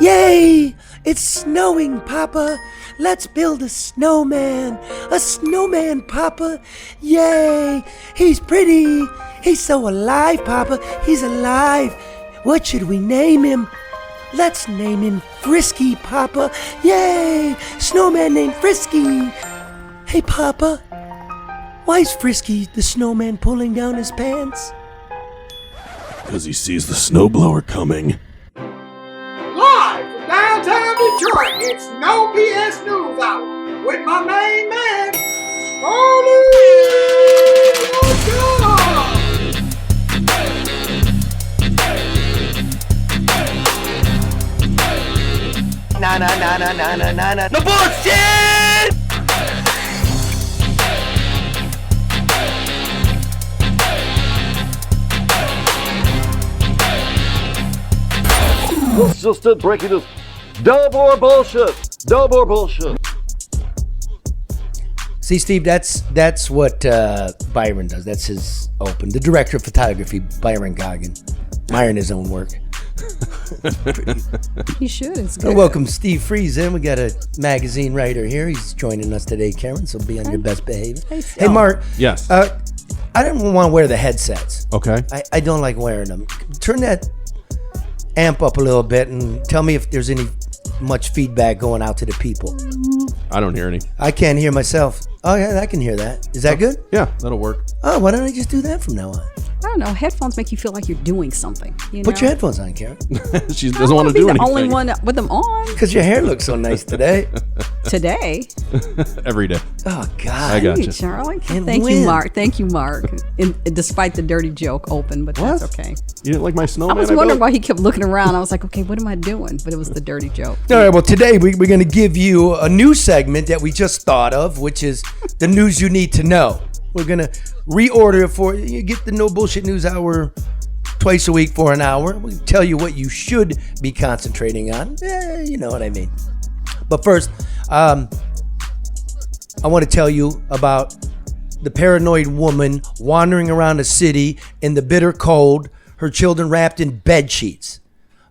Yay! It's snowing, Papa. Let's build a snowman. A snowman, Papa. Yay! He's pretty. He's so alive, Papa. He's alive. What should we name him? Let's name him Frisky, Papa. Yay! Snowman named Frisky. Hey, Papa. Why's Frisky the snowman pulling down his pants? Because he sees the snowblower coming. Live from downtown Detroit, it's No BS News Hour with my main man, Scarlett. No bullshit! This is just it, breaking news. No more bullshit. No more bullshit. See, Steve, that's what Byron does. That's his open. The director of photography, Byron Goggin. Myron his own work. He should. It's good. Welcome Steve Freeze in. We got a magazine writer here. He's joining us today, Karen, so be on your best behavior. Hey, Mark. Yes. I don't want to wear the headsets. Okay. I don't like wearing them. Turn that amp up a little bit and tell me if there's any much feedback going out to the people. I don't hear any. I can't hear myself. Oh, yeah, I can hear that. Is that good? Yeah, that'll work. Oh, why don't I just do that from now on? I don't know. Headphones make you feel like you're doing something. Put your headphones on, Karen. She doesn't want to do the anything. only one with them on Because your hair looks so nice today. today. Every day. Oh, God. I got Hey, you. Charlie. Can't Thank win. you, Mark. Thank you, Mark. Despite the dirty joke open, but that's okay. You didn't like my I snowman? was wondering built? why he kept looking around. I was like, okay, what am I doing? But it was the dirty joke. All right, well, today we're going to give you a new segment that we just thought of, which is the news you need to know. We're going to reorder it for you. You get the No Bullshit News Hour twice a week for an hour. We tell you what you should be concentrating on. You know what I mean. But first, I want to tell you about the paranoid woman wandering around the city in the bitter cold, her children wrapped in bed sheets.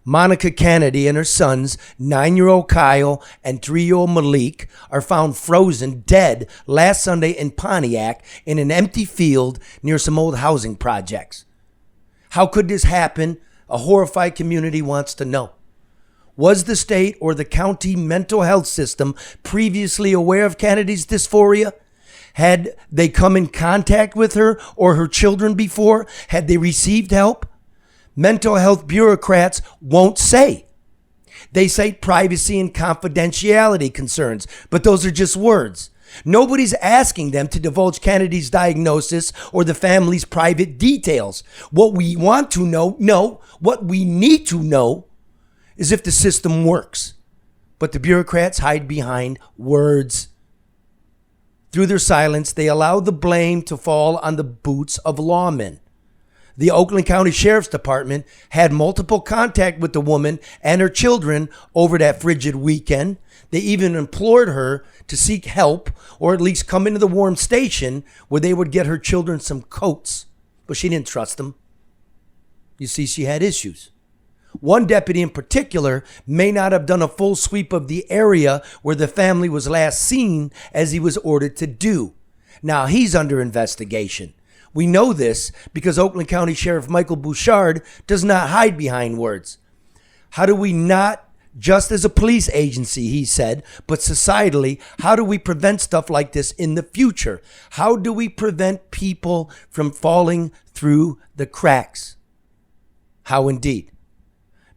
Monica Kennedy and her sons, 9-year-old Kyle and 3-year-old Malik, are found frozen dead last Sunday in Pontiac in an empty field near some old housing projects. How could this happen? A horrified community wants to know. Was the state or the county mental health system previously aware of Kennedy's dysphoria? Had they come in contact with her or her children before? Had they received help? Mental health bureaucrats won't say. They cite privacy and confidentiality concerns, but those are just words. Nobody's asking them to divulge Kennedy's diagnosis or the family's private details. What we want to know, what we need to know is if the system works. But the bureaucrats hide behind words. Through their silence, they allow the blame to fall on the boots of lawmen. The Oakland County Sheriff's Department had multiple contact with the woman and her children over that frigid weekend. They even implored her to seek help or at least come into the warm station where they would get her children some coats. But she didn't trust them. You see, she had issues. One deputy in particular may not have done a full sweep of the area where the family was last seen as he was ordered to do. Now he's under investigation. We know this because Oakland County Sheriff Michael Bouchard does not hide behind words. How do we not, just as a police agency, he said, but societally, how do we prevent stuff like this in the future? How do we prevent people from falling through the cracks? How indeed?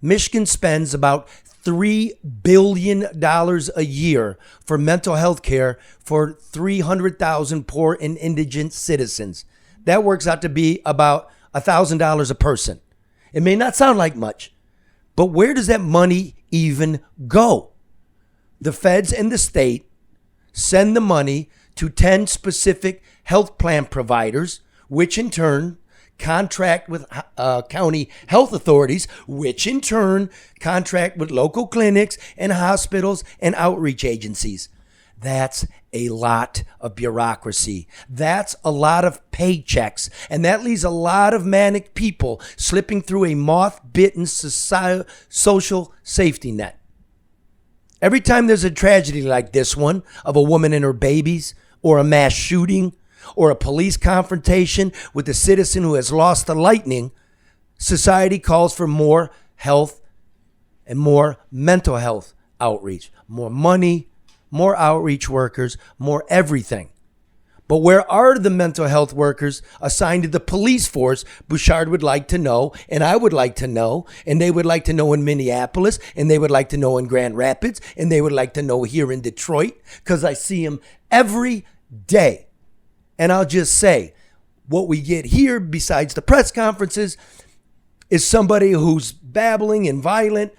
Michigan spends about $3 billion a year for mental health care for 300,000 poor and indigent citizens. That works out to be about $1,000 a person. It may not sound like much, but where does that money even go? The feds and the state send the money to 10 specific health plan providers, which in turn contract with county health authorities, which in turn contract with local clinics and hospitals and outreach agencies. That's a lot of bureaucracy. That's a lot of paychecks. And that leaves a lot of manic people slipping through a moth-bitten social safety net. Every time there's a tragedy like this one of a woman and her babies, or a mass shooting, or a police confrontation with a citizen who has lost the lightning, society calls for more health and more mental health outreach, more money, more outreach workers, more everything. But where are the mental health workers assigned to the police force? Bouchard would like to know, and I would like to know, and they would like to know in Minneapolis, and they would like to know in Grand Rapids, and they would like to know here in Detroit, because I see them every day. And I'll just say, what we get here, besides the press conferences, is somebody who's babbling and violent.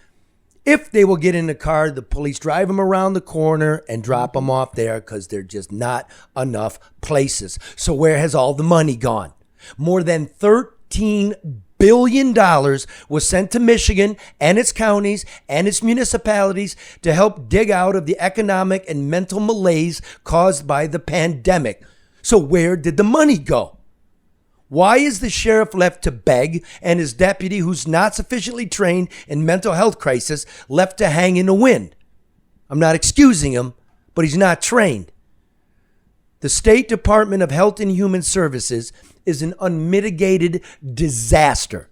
If they will get in the car, the police drive them around the corner and drop them off there because there's just not enough places. So where has all the money gone? More than $13 billion was sent to Michigan and its counties and its municipalities to help dig out of the economic and mental malaise caused by the pandemic. So where did the money go? Why is the sheriff left to beg and his deputy, who's not sufficiently trained in mental health crisis, left to hang in the wind? I'm not excusing him, but he's not trained. The State Department of Health and Human Services is an unmitigated disaster.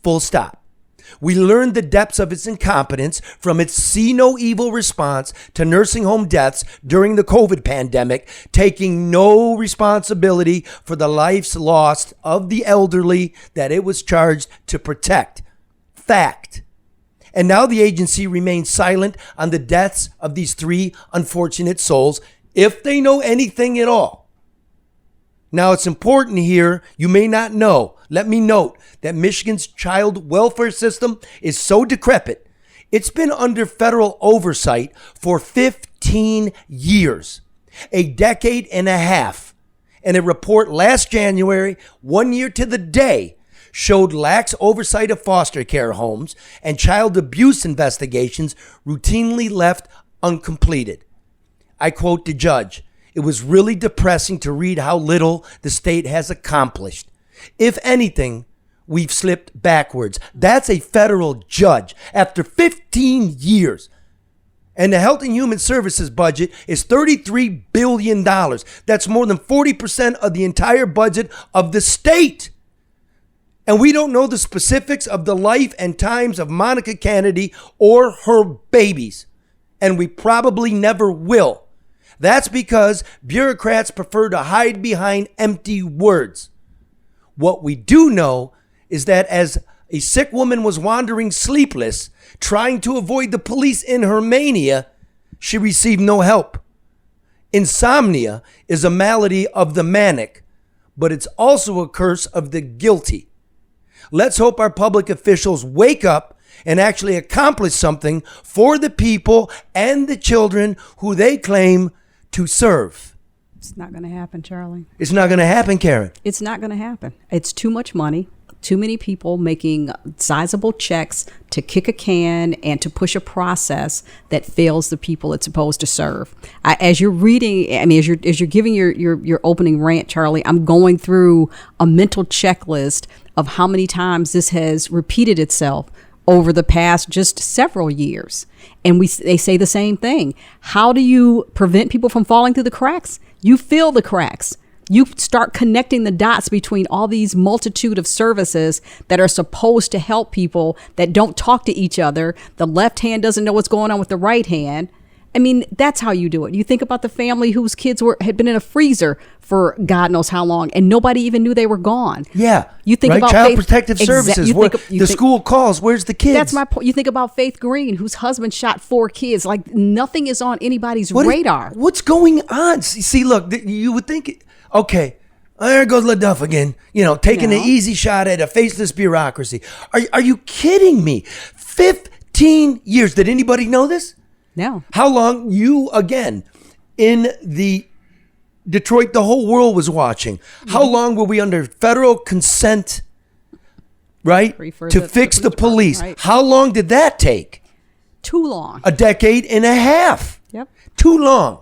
Full stop. We learned the depths of its incompetence from its see no evil response to nursing home deaths during the COVID pandemic, taking no responsibility for the lives lost of the elderly that it was charged to protect. Fact. And now the agency remains silent on the deaths of these 3 unfortunate souls, if they know anything at all. Now, it's important here, you may not know. Let me note that Michigan's child welfare system is so decrepit, it's been under federal oversight for 15 years, a decade and a half. And a report last January, 1 year to the day, showed lax oversight of foster care homes and child abuse investigations routinely left uncompleted. I quote the judge, "It was really depressing to read how little the state has accomplished. If anything, we've slipped backwards." That's a federal judge after 15 years. And the Health and Human Services budget is $33 billion. That's more than 40% of the entire budget of the state. And we don't know the specifics of the life and times of Monica Kennedy or her babies. And we probably never will. That's because bureaucrats prefer to hide behind empty words. What we do know is that as a sick woman was wandering sleepless, trying to avoid the police in her mania, she received no help. Insomnia is a malady of the manic, but it's also a curse of the guilty. Let's hope our public officials wake up and actually accomplish something for the people and the children who they claim to serve. It's not going to happen, Charlie. It's not going to happen, Karen. It's not going to happen. It's too much money, too many people making sizable checks to kick a can and to push a process that fails the people it's supposed to serve. As you're reading, I mean, as you're giving your opening rant, Charlie, I'm going through a mental checklist of how many times this has repeated itself over the past just several years. And they say the same thing. How do you prevent people from falling through the cracks? You fill the cracks. You start connecting the dots between all these multitude of services that are supposed to help people that don't talk to each other. The left hand doesn't know what's going on with the right hand. I mean, that's how you do it. You think about the family whose kids had been in a freezer for God knows how long, and nobody even knew they were gone. Yeah. You think right? about Child Protective Services. School calls. Where's the kids? That's my point. You think about Faith Green, whose husband shot 4 kids. Like, nothing is on anybody's radar. What's going on? See, look, you would think, okay, there goes LeDuff again, taking an easy shot at a faceless bureaucracy. Are you kidding me? 15 years. Did anybody know this? No. How long in the Detroit, the whole world was watching. How long were we under federal consent, right? To fix the police. Right. How long did that take? Too long. A decade and a half. Yep. Too long.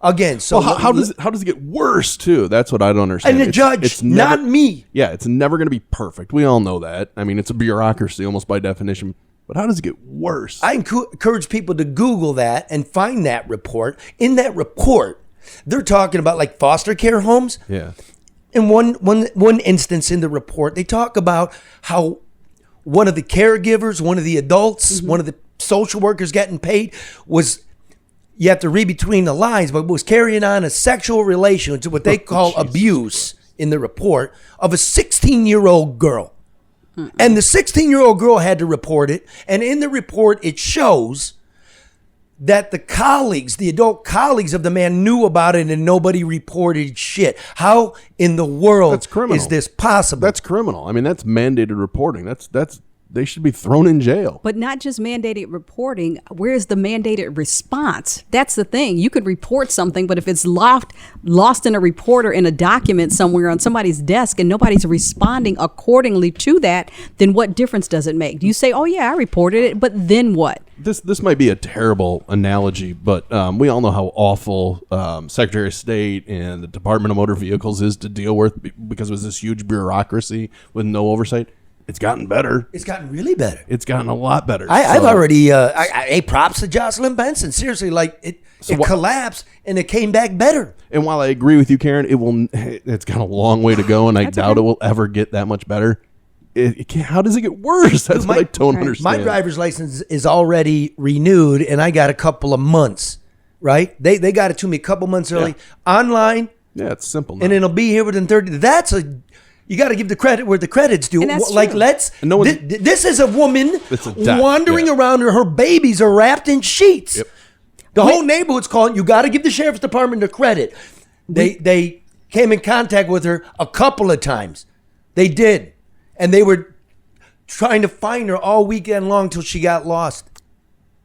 Again, so how does it get worse too? That's what I don't understand. And the judge, it's never, not me. Yeah, it's never going to be perfect. We all know that. I mean, it's a bureaucracy almost by definition. But how does it get worse? I encourage people to Google that and find that report. In that report, they're talking about like foster care homes. Yeah. In one instance in the report, they talk about how one of the caregivers, one of the adults, one of the social workers getting paid was, you have to read between the lines, but was carrying on a sexual relation to what they call abuse in the report of a 16-year-old girl. And the 16-year-old girl had to report it. And in the report, it shows that the adult colleagues of the man knew about it and nobody reported shit. How in the world That's criminal. is this possible? That's criminal. I mean, that's mandated reporting. That's they should be thrown in jail. But not just mandated reporting. Where's the mandated response? That's the thing. You could report something, but if it's lost in a report or in a document somewhere on somebody's desk and nobody's responding accordingly to that, then what difference does it make? Do you say, oh, yeah, I reported it, but then what? This might be a terrible analogy, but we all know how awful Secretary of State and the Department of Motor Vehicles is to deal with because it was this huge bureaucracy with no oversight. It's gotten better. It's gotten really better. It's gotten a lot better. I've already, props to Jocelyn Benson. Seriously, like it collapsed and it came back better. And while I agree with you, Karen, it's got a long way to go, and I doubt it will ever get that much better. How does it get worse? That's what I don't understand. My driver's license is already renewed, and I got a couple of months, right? They got it to me a couple months early. Online. Yeah, it's simple now. And it'll be here within 30. You got to give the credit where the credit's due. And that's like, true. this is a woman death, wandering around, her babies are wrapped in sheets. Yep. The whole neighborhood's calling. You got to give the sheriff's department the credit. They came in contact with her a couple of times. They did. And they were trying to find her all weekend long till she got lost.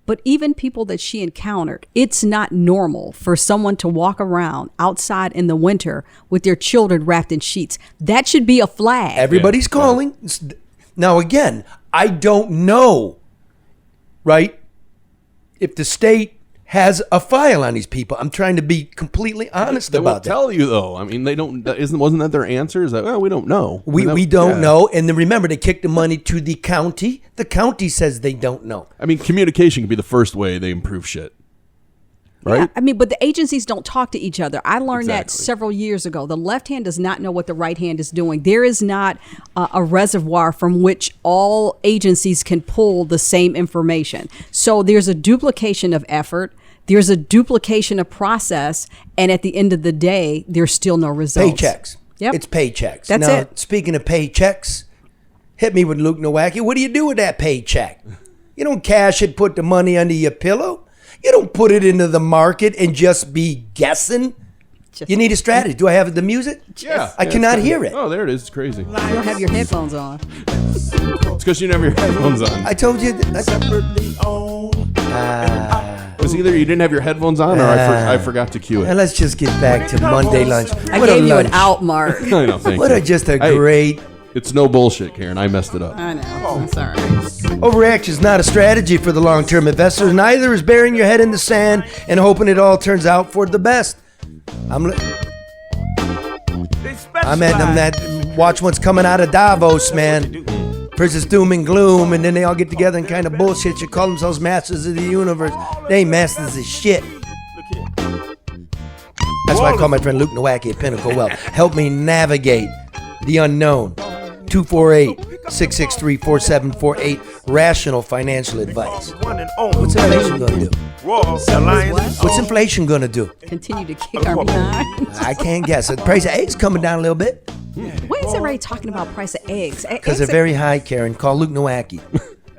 But even people that she encountered, it's not normal for someone to walk around outside in the winter with their children wrapped in sheets. That should be a flag. Everybody's calling. Now, again, I don't know, right, if the state has a file on these people. I'm trying to be completely honest They about won't that. tell you, though. I mean, they don't. Wasn't that their answer? Is that, well, we don't know. We don't know. And then remember, they kicked the money to the county. The county says they don't know. I mean, communication can be the first way they improve shit. Right? Yeah, I mean, but the agencies don't talk to each other. I learned that Exactly. several years ago. The left hand does not know what the right hand is doing. There is not a reservoir from which all agencies can pull the same information. So there's a duplication of effort. There's a duplication of process. And at the end of the day, there's still no results. Paychecks. Yep. It's paychecks. That's now, it. Speaking of paychecks, hit me with Luke Nowacki. What do you do with that paycheck? You don't cash it, put the money under your pillow. You don't put it into the market and just be guessing. You need a strategy. Do I have the music? Yeah. I cannot hear it. Oh, there it is. It's crazy. You don't have your headphones on. It's because you didn't have your headphones on. I told you. It was either you didn't have your headphones on or I forgot to cue And it. let's just get back to Monday lunch. I What a gave you an lunch. out mark. I know, thank What you. just a Hey, great... It's no bullshit, Karen. I messed it up. I know. I'm sorry. Overreaction is not a strategy for the long-term investor. Neither is burying your head in the sand and hoping it all turns out for the best. I'm at that. Watch what's coming out of Davos, man. First it's doom and gloom, and then they all get together and kind of bullshit. You call themselves masters of the universe. They ain't masters of shit. That's why I call my friend Luke Nowacki at Pinnacle Wealth. Help me navigate the unknown. 248-663-4748. Rational financial advice. What's inflation going to do? What's inflation going to do? Continue to kick our behinds. I can't guess. The price of eggs coming down a little bit Why is everybody talking about price of eggs? because they're very high, Karen. Call Luke Nowacki.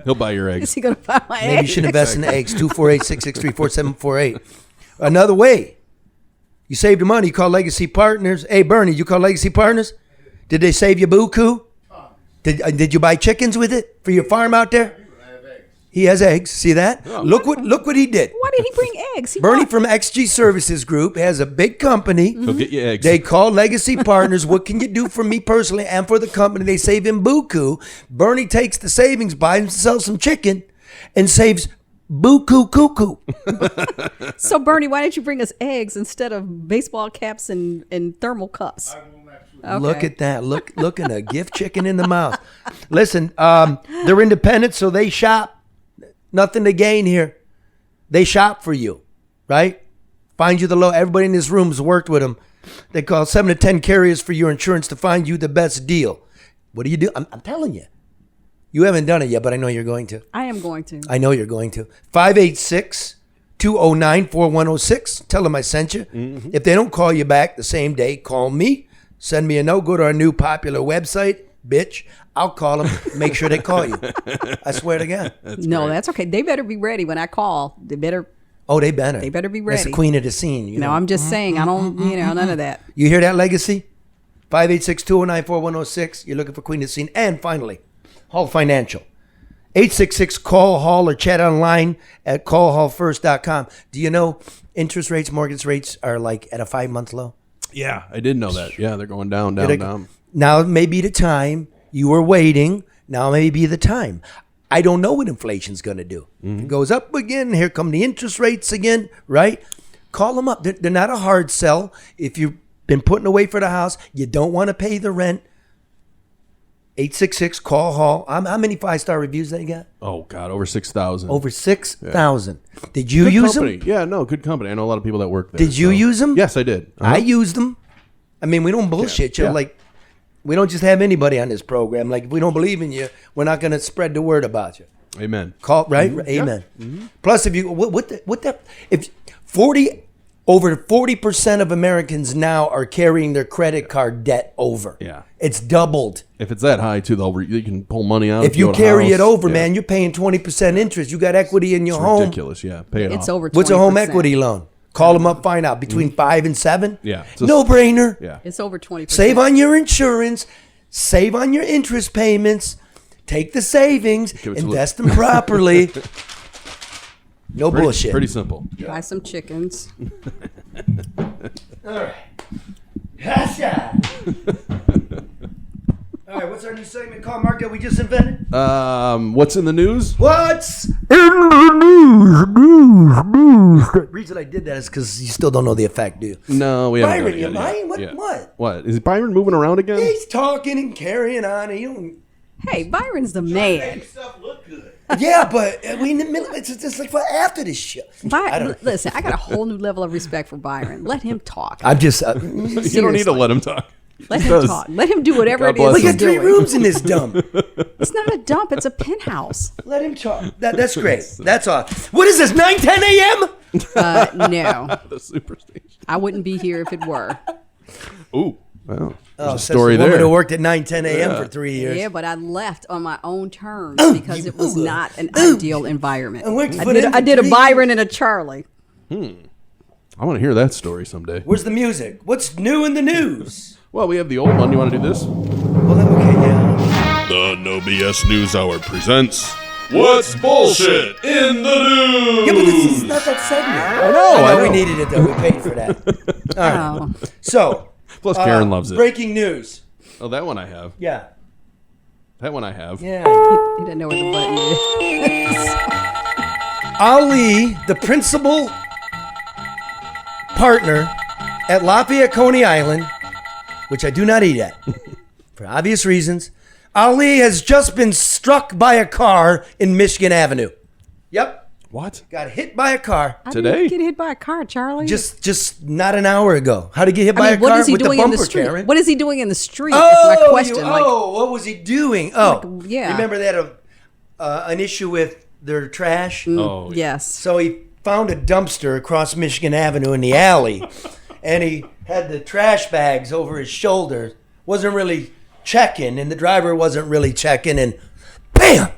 He'll buy your Is eggs. he going to buy my eggs? Maybe you should invest in eggs. 248-663-4748. Another way. You save the money. You call Legacy Partners. Hey, Bernie, you call Legacy Partners? Did they save you buku? Did you buy chickens with it for your farm out there? He has eggs. See that? Look what he did. Why did he bring eggs? Bernie from XG Services Group has a big company. He'll get you eggs. They call Legacy Partners. What can you do for me personally and for the company? They save him buku. Bernie takes the savings, buys himself some chicken, and saves buku cuckoo. So, Bernie, why didn't you bring us eggs instead of baseball caps and thermal cups? Okay. Look at that. Looking a gift chicken in the mouth. Listen, they're independent, so they shop Nothing to gain here. They shop for you, right? Find you the low. Everybody in this room has worked with them. They call 7 to 10 carriers for your insurance to find you the best deal. What do you do? I'm telling you. You haven't done it yet, but I know you're going to. I am going to. I know you're going to. 586-209-4106. Tell them I sent you. Mm-hmm. If they don't call you back the same day, call me. Send me a note. Go to our new popular website. Bitch, I'll call them. Make sure they call you. I swear to God. That's okay. They better be ready when I call. They better. Oh, they better. They better be That's ready. the queen of the scene. You know? I'm just saying. I don't, none of that. You hear that, Legacy? 586-209-4106. You're looking for queen of the scene. And finally, Hall Financial. 866-CALL-HALL or chat online at callhallfirst.com. Do you know interest rates, mortgage rates are like at a 5-month low? Yeah, I did know that. Yeah, they're going down, down. Now may be the time. You were waiting. Now may be the time. I don't know what inflation's going to do. It goes up again. Here come the interest rates again, right? Call them up. They're not a hard sell. If you've been putting away for the house, you don't want to pay the rent, 866-CALL-HALL. How many 5-star reviews they got? Oh, God, over 6,000. Over 6,000. Did you Good use company. them? Yeah, no, good company. I know a lot of people that work there. Did you use them? Yes, I did. I used them. I mean, we don't bullshit you. Yeah. Like, we don't just have anybody on this program. Like, if we don't believe in you, we're not going to spread the word about you. Amen. Call right? Amen. Plus, if you if over 40% of Americans now are carrying their credit card debt over. Yeah. It's doubled. If it's that high, too, you can pull money out. If you go to carry house. it over, man, you're paying 20% interest. You got equity in your It's home. ridiculous, yeah. Pay it It's off. over 20%. What's a home equity loan? Call them up, find out. Between 5 and 7? Yeah. No brainer. Yeah. It's over 20%. Save on your insurance. Save on your interest payments. Take the savings. Give it to Invest them properly. No bullshit. Pretty simple. Buy some chickens. All right. Gotcha. All right, what's our new segment called, Mark, that we just invented? What's in the news? What's in the news? The reason I did that is because you still don't know the effect, do you? No, we haven't. Byron, got it you yet. lying? What? Yeah. What? What? Is Byron moving around again? He's talking and carrying on, and you don't... Hey, Byron's the man. Stuff look good. Yeah, but we in the middle. It's just like for after this shit. Listen, I got a whole new level of respect for Byron. Let him talk. I'm just. You don't need to let him talk. Let He him does. talk. Let him do whatever God it is bless we he's got 3 doing. rooms in this dump. It's not a dump. It's a penthouse. Let him talk. That's great. That's all. What is this? 9:10 a.m. No, The superstation. I wouldn't be here if it were. Ooh. Well, there's a says story the woman there. who worked at 9:10 a.m. for 3 years. Yeah, but I left on my own terms because it was not an ideal environment. worked for them I for did a 3 Byron and a Charlie. I want to hear that story someday. Where's the music? What's new in the news? Well, we have the old one. You want to do this? Well, okay, yeah. The No BS News Hour presents What's Bullshit in the News? Yeah, but this is not that segment. I know. we needed it though. We paid for that. All right. Oh, So. Plus, Karen loves it. Breaking news. Oh, that one I have. Yeah. That one I have. Yeah. he didn't know where the button is. Ali, the principal partner at Lafayette Coney Island, which I do not eat at for obvious reasons, Ali has just been struck by a car in Michigan Avenue. Yep. What? Got hit by a car How Today? did you get hit by a car, Charlie? just not an hour ago. How did he get hit by a what car is he with doing the in bumper, the street? Karen? What is he doing in the street? Oh, is my question. what was he doing? Oh, yeah. Remember they had an issue with their trash? Oh, Yes. So he found a dumpster across Michigan Avenue in the alley, and he had the trash bags over his shoulder. Wasn't really checking, and the driver wasn't really checking, and bam!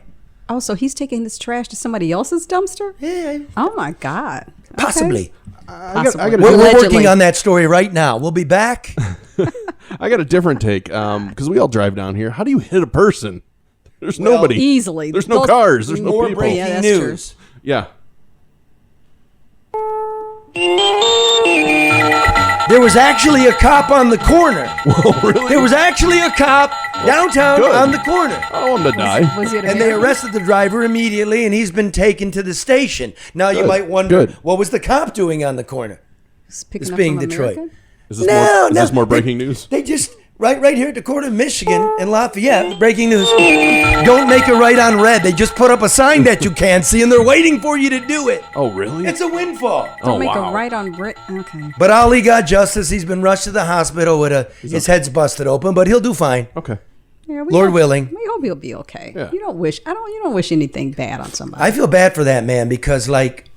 Oh, so he's taking this trash to somebody else's dumpster? Yeah, Oh my God. Okay. possibly. Possibly. We're Allegedly. working on that story right now. We'll be back. I got a different take because we all drive down here. How do you hit a person? There's Well, nobody. Easily. There's no Those- cars. There's no More people. breaking Yeah, that's news. Yeah. There was actually a cop on the corner. Whoa, really? There was actually a cop downtown Good. on the corner. I don't want him to die. Was he an And they American? arrested the driver immediately, and he's been taken to the station. Now you Good. might wonder, Good. what was the cop doing on the corner? He's picking It's up being from Detroit. American? Is this more breaking news? They just Right here at the corner of Michigan and Lafayette. Breaking news. Don't make it right on red. They just put up a sign that you can't see, and they're waiting for you to do it. Oh, really? It's a windfall. Don't make a right on Brit. Okay. But Ali got justice. He's been rushed to the hospital with his head's busted open, but he'll do fine. Okay. Yeah, Lord willing. We hope he'll be okay. Yeah. You don't wish anything bad on somebody. I feel bad for that man because, like,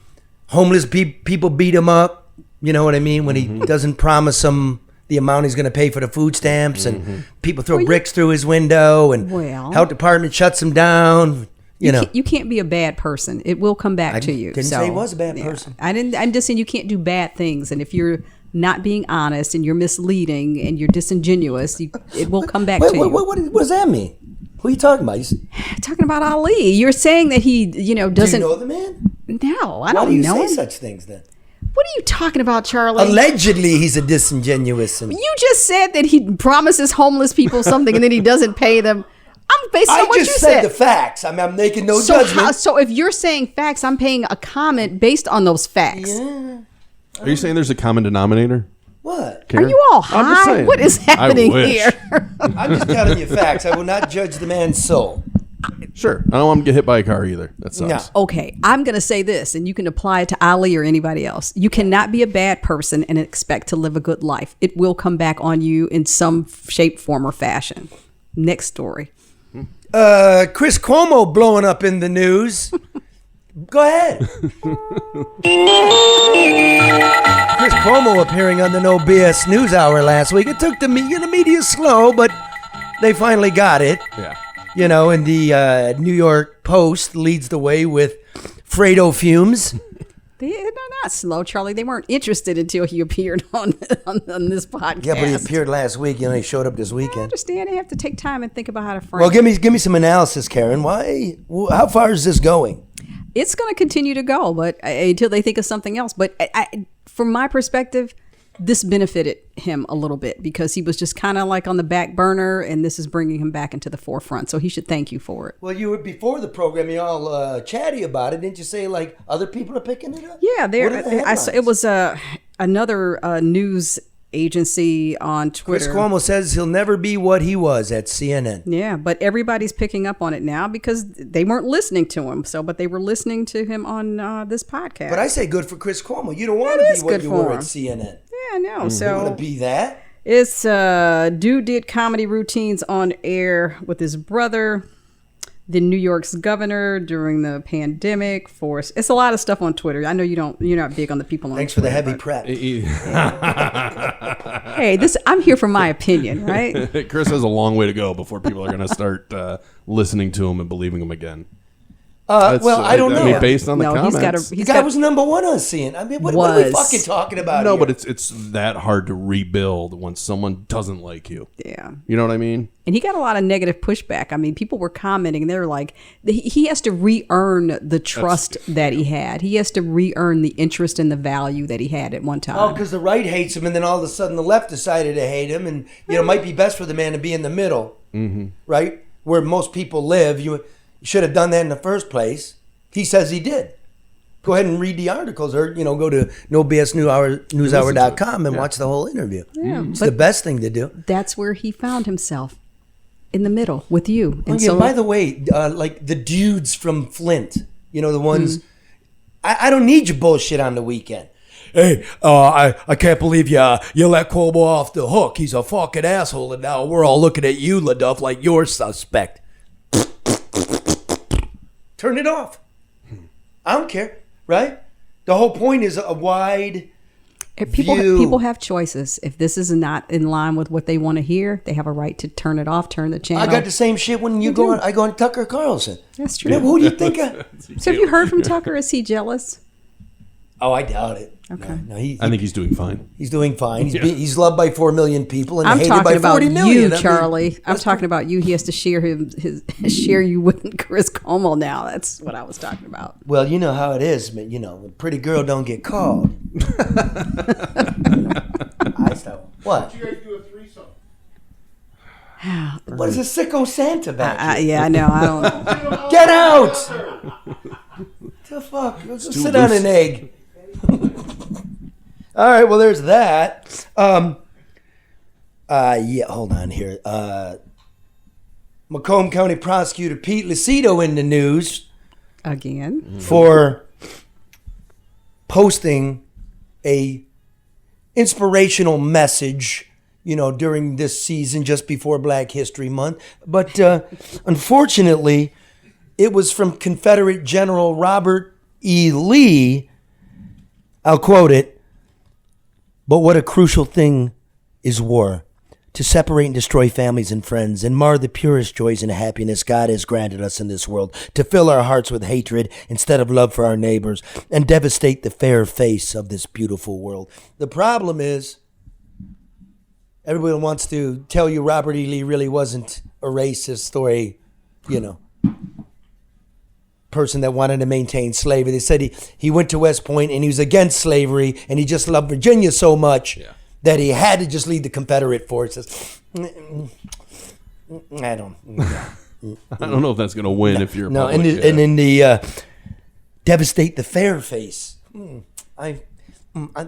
homeless people beat him up. You know what I mean? When he doesn't promise them the amount he's going to pay for the food stamps, and people throw bricks through his window, and health department shuts him down. You can't be a bad person. It will come back to you. Didn't say he was a bad person. I'm just saying you can't do bad things, and if you're not being honest and you're misleading and you're disingenuous, it will come back to you. What does that mean? Who are you talking about? Talking about Ali. You're saying that he, doesn't. Do you know the man? No, I Why don't do you know say him. such things then? What are you talking about, Charlie? Allegedly, he's a disingenuous. And You just said that he promises homeless people something and then he doesn't pay them. I'm based on I what you just said. said the facts. I'm making no so judgment. so if you're saying facts, I'm paying a comment based on those facts. Yeah. Are you saying there's a common denominator? What? Karen? Are you all I'm just high? saying. What is happening wish. here? I'm just telling you facts. I will not judge the man's soul. Sure. I don't want him to get hit by a car either. That sucks. No. Okay, I'm going to say this, and you can apply it to Ali or anybody else. You cannot be a bad person and expect to live a good life. It will come back on you in some shape, form, or fashion. Next story. Chris Cuomo blowing up in the news. Go ahead. Chris Cuomo appearing on the No BS News Hour last week. It took the media slow, but they finally got it. Yeah. And the New York Post leads the way with Fredo fumes. They're not slow, Charlie. They weren't interested until he appeared on this podcast. Yeah, but he appeared last week. He showed up this I weekend. understand. They have to take time and think about how to frame Well, it. give me some analysis, Karen. Why? How far is this going? It's going to continue to go, but until they think of something else. But from my perspective, this benefited him a little bit because he was just kind of like on the back burner, and this is bringing him back into the forefront. So he should thank you for it. Well, you were before the program. You all chatty about it, didn't you? Say like other people are picking it up. Yeah, What are the headlines? it was another news agency on Twitter. Chris Cuomo says he'll never be what he was at CNN. Yeah, but everybody's picking up on it now because they weren't listening to him. But they were listening to him on this podcast. But I say good for Chris Cuomo. You don't want It to is be what good you for were him. at CNN. Yeah, no. You So want to be that? it's dude did comedy routines on air with his brother, the New York's governor during the pandemic. It's a lot of stuff on Twitter. I know you're not big on the people on Thanks for the Twitter, heavy but- prep. Hey, I'm here for my opinion, right? Chris has a long way to go before people are going to start listening to him and believing him again. Well, I don't know. I mean, based on the No, comments. The guy was number one on CNN. I mean, what are we Was. fucking talking about No, here? but it's that hard to rebuild when someone doesn't like you. Yeah. You know what I mean? And he got a lot of negative pushback. I mean, people were commenting and they were like, he has to re-earn the trust that he had. He has to re-earn the interest and the value that he had at one time. Oh, because the right hates him, and then all of a sudden the left decided to hate him, and it might be best for the man to be in the middle, right? Where most people live. You should have done that in the first place. He says he did. Go ahead and read the articles, or go to nobsnewshour.com and watch the whole interview. Yeah, It's the best thing to do. That's where he found himself, in the middle with you. Oh, And yeah, so, by the way, like the dudes from Flint, the ones. I don't need your bullshit on the weekend. Hey, I can't believe you let Cuomo off the hook. He's a fucking asshole, and now we're all looking at you, LeDuff, like you're suspect. Turn it off. I don't care, right? The whole point is a wide view. people have choices. If this is not in line with what they want to hear, they have a right to turn it off, turn the channel. I got the same shit when I go on Tucker Carlson. That's true. Now, who do you think? So have you heard from Tucker? Is he jealous? Oh, I doubt it. Okay. No, I think he's doing fine. he's doing fine. He's loved by 4 million people and I'm hated talking by about 40 million. you, Charlie. I'm talking about you. He has to share share you with Chris Cuomo now. That's what I was talking about. Well, you know how it is, man. A pretty girl don't get called. I stop. What? You guys do a threesome. What is a sicko Santa back here? Yeah, I know. I don't. Get out! The fuck? Go too sit on loose. an egg. All right, well, there's that. Hold on here. Macomb County Prosecutor Pete Lucido in the news Again. for posting a inspirational message, during this season just before Black History Month. But unfortunately, it was from Confederate General Robert E. Lee. I'll quote it. "But what a crucial thing is war. To separate and destroy families and friends and mar the purest joys and happiness God has granted us in this world, to fill our hearts with hatred instead of love for our neighbors, and devastate the fair face of this beautiful world." The problem is, everybody wants to tell you Robert E. Lee really wasn't a racist or a, person that wanted to maintain slavery. They said he went to West Point and he was against slavery and he just loved Virginia so much that he had to just lead the Confederate forces. I don't know if that's going to win if you're no. public, And in the devastate the fair face.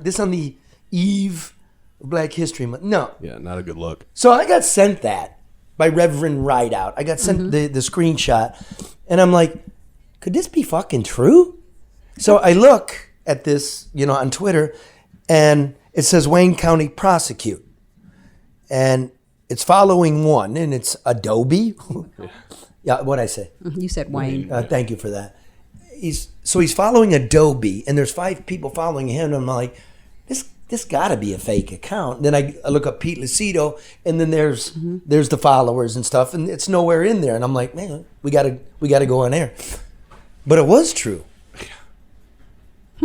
This on the eve of Black History Month. No. Yeah, not a good look. So I got sent that by Reverend Rideout. I got sent the screenshot, and I'm like, could this be fucking true? So I look at this, on Twitter, and it says Wayne County Prosecute. And it's following one, and it's Adobe. Yeah, what'd I say? You said Wayne. Thank you for that. He's following Adobe, and there's 5 people following him, and I'm like, this gotta be a fake account. Then I look up Pete Lucido, and then there's the followers and stuff, and it's nowhere in there. And I'm like, man, we gotta go on air. But it was true.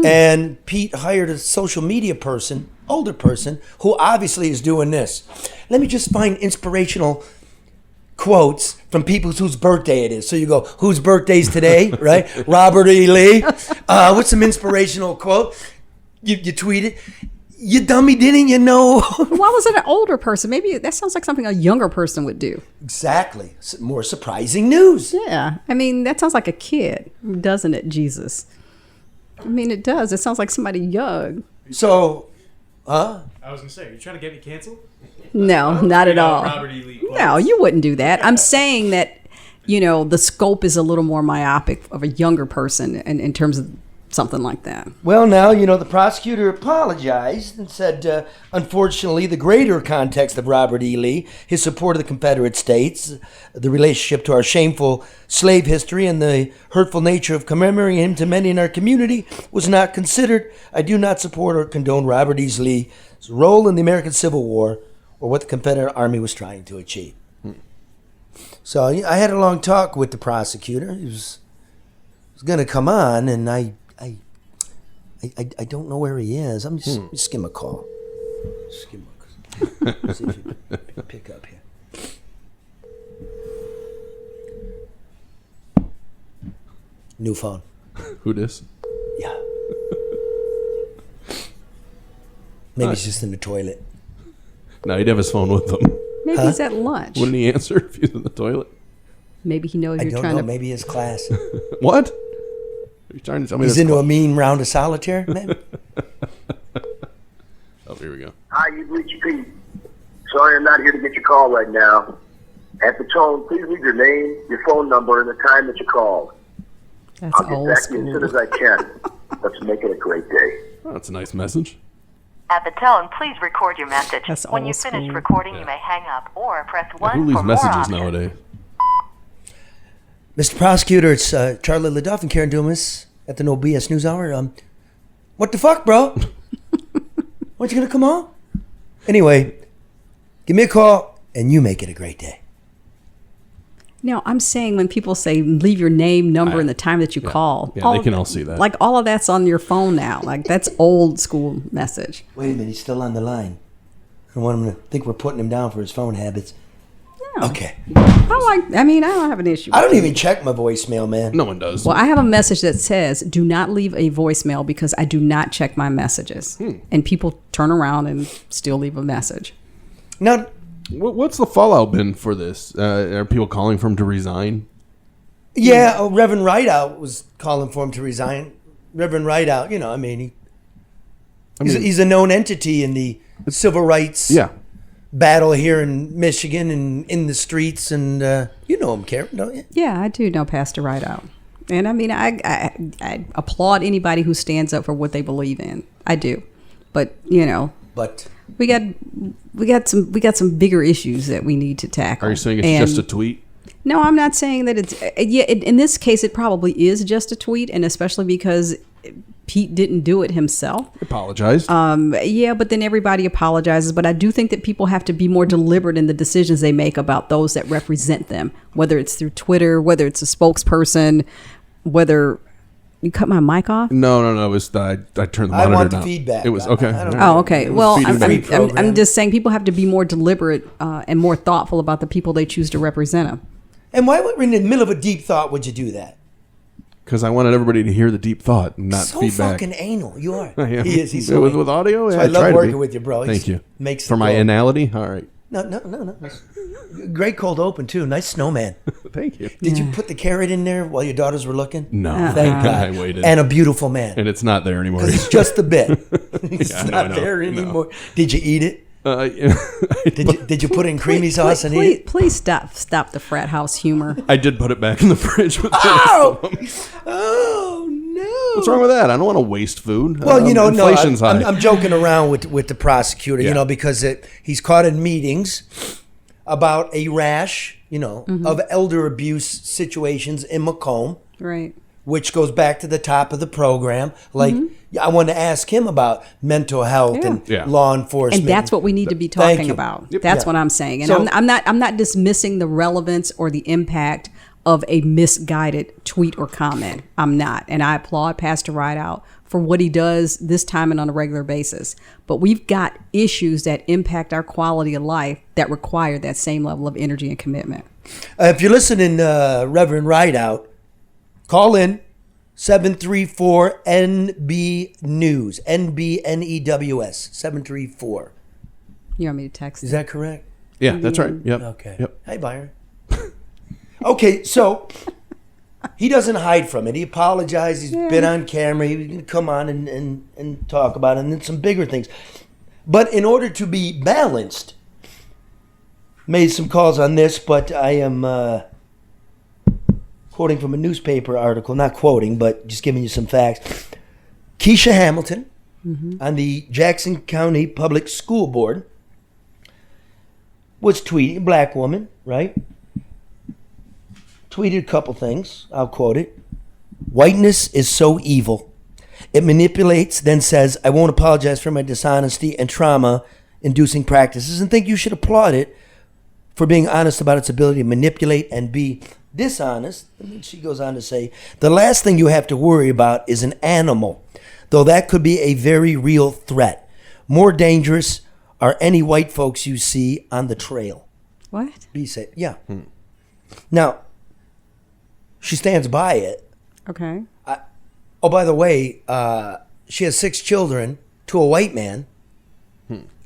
And Pete hired a social media person, older person, who obviously is doing this. Let me just find inspirational quotes from people whose birthday it is. So you go, whose birthday's today, right? Robert E. Lee. What's some inspirational quote? You tweet it. You dummy, didn't you know? Why was it an older person? Maybe that sounds like something a younger person would do. Exactly. More surprising news. Yeah. I mean, that sounds like a kid, doesn't it, Jesus? I mean, it does. It sounds like somebody young. So, I was going to say, are you trying to get me canceled? No, not at all. Robert E. Lee quotes. No, you wouldn't do that. I'm saying that, the scope is a little more myopic of a younger person in terms of something like that. well, now, the prosecutor apologized and said, unfortunately, the greater context of Robert E. Lee, his support of the Confederate States, the relationship to our shameful slave history, and the hurtful nature of commemorating him to many in our community was not considered. I do not support or condone Robert E. Lee's role in the American Civil War or what the Confederate Army was trying to achieve. So I had a long talk with the prosecutor. He was going to come on, and I don't know where he is. I'm just give him a call. Just give him a call. See if you pick up here. New phone. Who dis? Yeah. Maybe he's just in the toilet. No, he'd have his phone with him. Maybe he's at lunch. Wouldn't he answer if he's in the toilet? Maybe he knows I you're don't trying know. to. Maybe his class. What? Are you trying to tell me He's that's into a mean round of solitaire. Maybe. Oh, here we go. Hi, you've reached Pete. Sorry I'm not here to get your call right now. At the tone, please leave your name, your phone number, and the time that you called. That's I'll get old back to you as soon school. as I can. Let's make it a great day. Oh, that's a nice message. At the tone, please record your message. That's When old you finish school. recording, you may hang up or press Yeah, 1 who leaves for more messages options. nowadays? Mr. Prosecutor, it's Charlie LeDuff and Karen Dumas at the No BS News Hour. What the fuck, bro? Aren't you gonna come on? Anyway, give me a call and you make it a great day. Now, I'm saying when people say leave your name, number, and the time that you call. Yeah, they can all see that. Like all of that's on your phone now. Like that's old school message. Wait a minute, he's still on the line. I don't want him to think we're putting him down for his phone habits. No. Okay. I don't have an issue. I don't even check my voicemail, man. No one does. Well, I have a message that says, do not leave a voicemail because I do not check my messages. And people turn around and still leave a message. Now, What's the fallout been for this? Are people calling for him to resign? yeah, Reverend Rideout was calling for him to resign. Reverend Rideout, he's a known entity in the civil rights Yeah. battle here in Michigan and in the streets, and you know him, Karen, don't you? Yeah, I do know Pastor Rideout. And I mean, I applaud anybody who stands up for what they believe in. I do. But, you know, But we got some bigger issues that we need to tackle. Are you saying it's just a tweet? No, I'm not saying that it's in this case it probably is just a tweet, and especially because Pete didn't do it himself. Apologized. Yeah, but then everybody apologizes. But I do think that people have to be more deliberate in the decisions they make about those that represent them, whether it's through Twitter, whether it's a spokesperson, whether you cut my mic off. No. It was I turned the I monitor want the down. feedback. It was okay. I don't Oh, okay. Well, feedback. I'm just saying people have to be more deliberate and more thoughtful about the people they choose to represent them. And why would, in the middle of a deep thought, would you do that? Because I wanted everybody to hear the deep thought and not So feedback. fucking anal. You are. I am. He is. He's so with audio. So Yeah, I love try to working be. with you, bro. Thank you. Makes for the my goal. anality. All right. No. Great cold open too. Nice snowman. Thank you. Did you put the carrot in there while your daughters were looking? No. Thank God. I waited. And a beautiful man. And it's not there anymore. Because it's just a bit. It's Yeah, I not know, there no. anymore. Did you eat it? Yeah. Did you put in creamy sauce and eat it? Please stop the frat house humor. I did put it back in the fridge with the Oh! rest of them. Oh no! What's wrong with that? I don't want to waste food. Well, no, inflation's high. I'm joking around with the prosecutor, Yeah. because he's caught in meetings about a rash, of elder abuse situations in Macomb, Right. which goes back to the top of the program. Like, I want to ask him about mental health and Yeah. law enforcement. And that's what we need to be Thank talking you. about. Yep. That's Yeah. what I'm saying. And So- I'm not dismissing the relevance or the impact of a misguided tweet or comment. I'm not. And I applaud Pastor Rideout for what he does this time and on a regular basis. But we've got issues that impact our quality of life that require that same level of energy and commitment. If you're listening, Reverend Rideout, call in 734-NB News, NBNEWS, 734. You want me to text? Is that correct? Yeah, that's right. Yep. Okay. Yep. Hi, Byron. Okay, so he doesn't hide from it. He apologized. He's been on camera. He's going to come on and talk about it, and then some bigger things. But in order to be balanced, made some calls on this, but I am quoting from a newspaper article. Not quoting, but just giving you some facts. Keisha Hamilton on the Jackson County Public School Board was tweeting, a black woman, right? Tweeted a couple things. I'll quote it. Whiteness is so evil. It manipulates, then says, I won't apologize for my dishonesty and trauma-inducing practices, and think you should applaud it for being honest about its ability to manipulate and be dishonest. And then she goes on to say, the last thing you have to worry about is an animal, though that could be a very real threat. More dangerous are any white folks you see on the trail. What? Be safe. Yeah. Now, she stands by it. Okay. Oh, by the way, she has 6 children to a white man.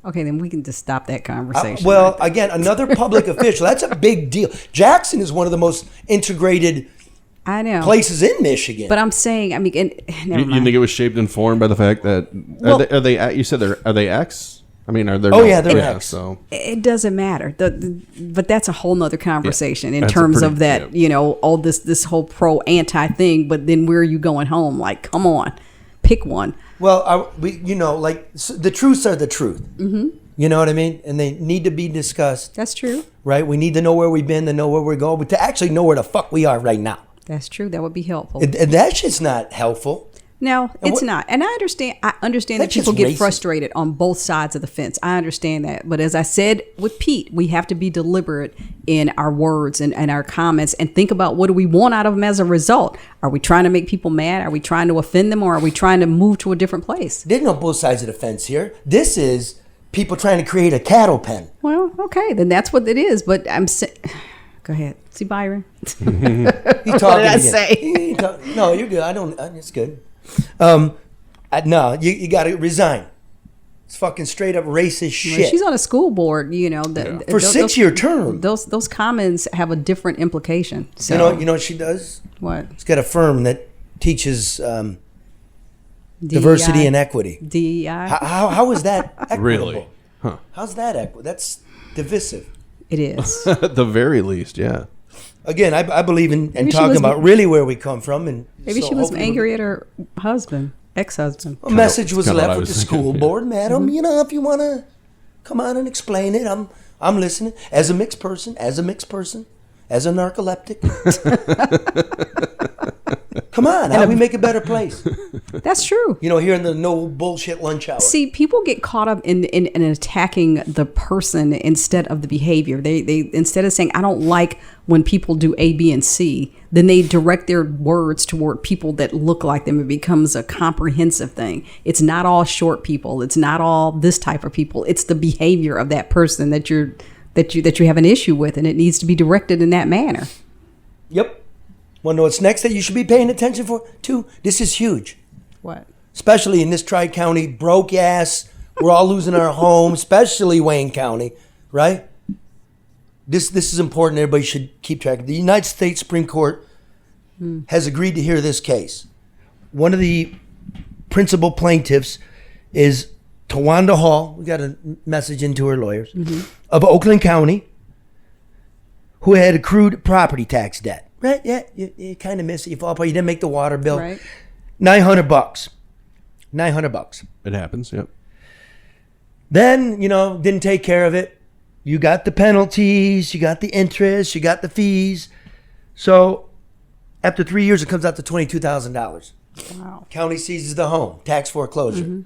Okay, then we can just stop that conversation. Well, again, another public official. That's a big deal. Jackson is one of the most integrated I know. places in Michigan. But I'm saying, I mean, never You mind. think it was shaped and formed by the fact that Well- are they? You said are they ex? I mean, are they? Oh, yeah, they're ex. So It doesn't matter. But that's a whole nother conversation in that's a terms pretty- of that, yeah. all this whole pro anti thing. But then where are you going home? Like, come on, pick one. well, the truths are the truth. Mm-hmm. You know what I mean? And they need to be discussed, That's true. right? We need to know where we've been, to know where we're going, but to actually know where the fuck we are right now. That's true. That would be helpful. And that shit's not helpful. No, it's what- not. And I understand that That's people just get racist. frustrated on both sides of the fence. I understand that. But as I said with Pete, we have to be deliberate in our words and our comments and think about what do we want out of them as a result. Are we trying to make people mad? Are we trying to offend them? Or are we trying to move to a different place? There's no both sides of the fence here. This is people trying to create a cattle pen. Well, okay, then that's what it is. But I'm saying, go ahead. See, Byron? He talking did I again. say? No, you're good. It's good. No, you got to resign. It's fucking straight up racist Well, shit. she's on a school board, For 6-year term. Those comments have a different implication. So, You know what she does? what? She's got a firm that teaches diversity and equity. DEI. How is that equitable? really, huh? How's that equitable? divisive. It is. At the very least, yeah. Again, I believe in Maybe she talking was- about really where we come from, and Maybe so she was hopefully angry at her husband, ex-husband. a message was kinda what I left with was the school thinking, board, madam. You know, if you want to come on and explain it, I'm listening. As a mixed person, as a narcoleptic. Come on, how do we make a better place? That's true. You know, here in the no bullshit lunch hour. See, people get caught up in attacking the person instead of the behavior. They instead of saying, I don't like when people do A, B, and C, then they direct their words toward people that look like them. It becomes a comprehensive thing. It's not all short people. It's not all this type of people. It's the behavior of that person that you have an issue with, and it needs to be directed in that manner. Yep. Want to know what's next that you should be paying attention to? This is huge. What? Especially in this Tri-County, broke ass. We're all losing our homes, especially Wayne County, right? This is important. Everybody should keep track. The United States Supreme Court has agreed to hear this case. One of the principal plaintiffs is Tawanda Hall. We got a message into her lawyers of Oakland County, who had accrued property tax debt. Right? Yeah, you kind of miss it. You fall apart. You didn't make the water bill. Right. $900. $900. It happens, yep. Then, didn't take care of it. You got the penalties, you got the interest, you got the fees. So after 3 years, it comes out to $22,000. Wow. County seizes the home, tax foreclosure.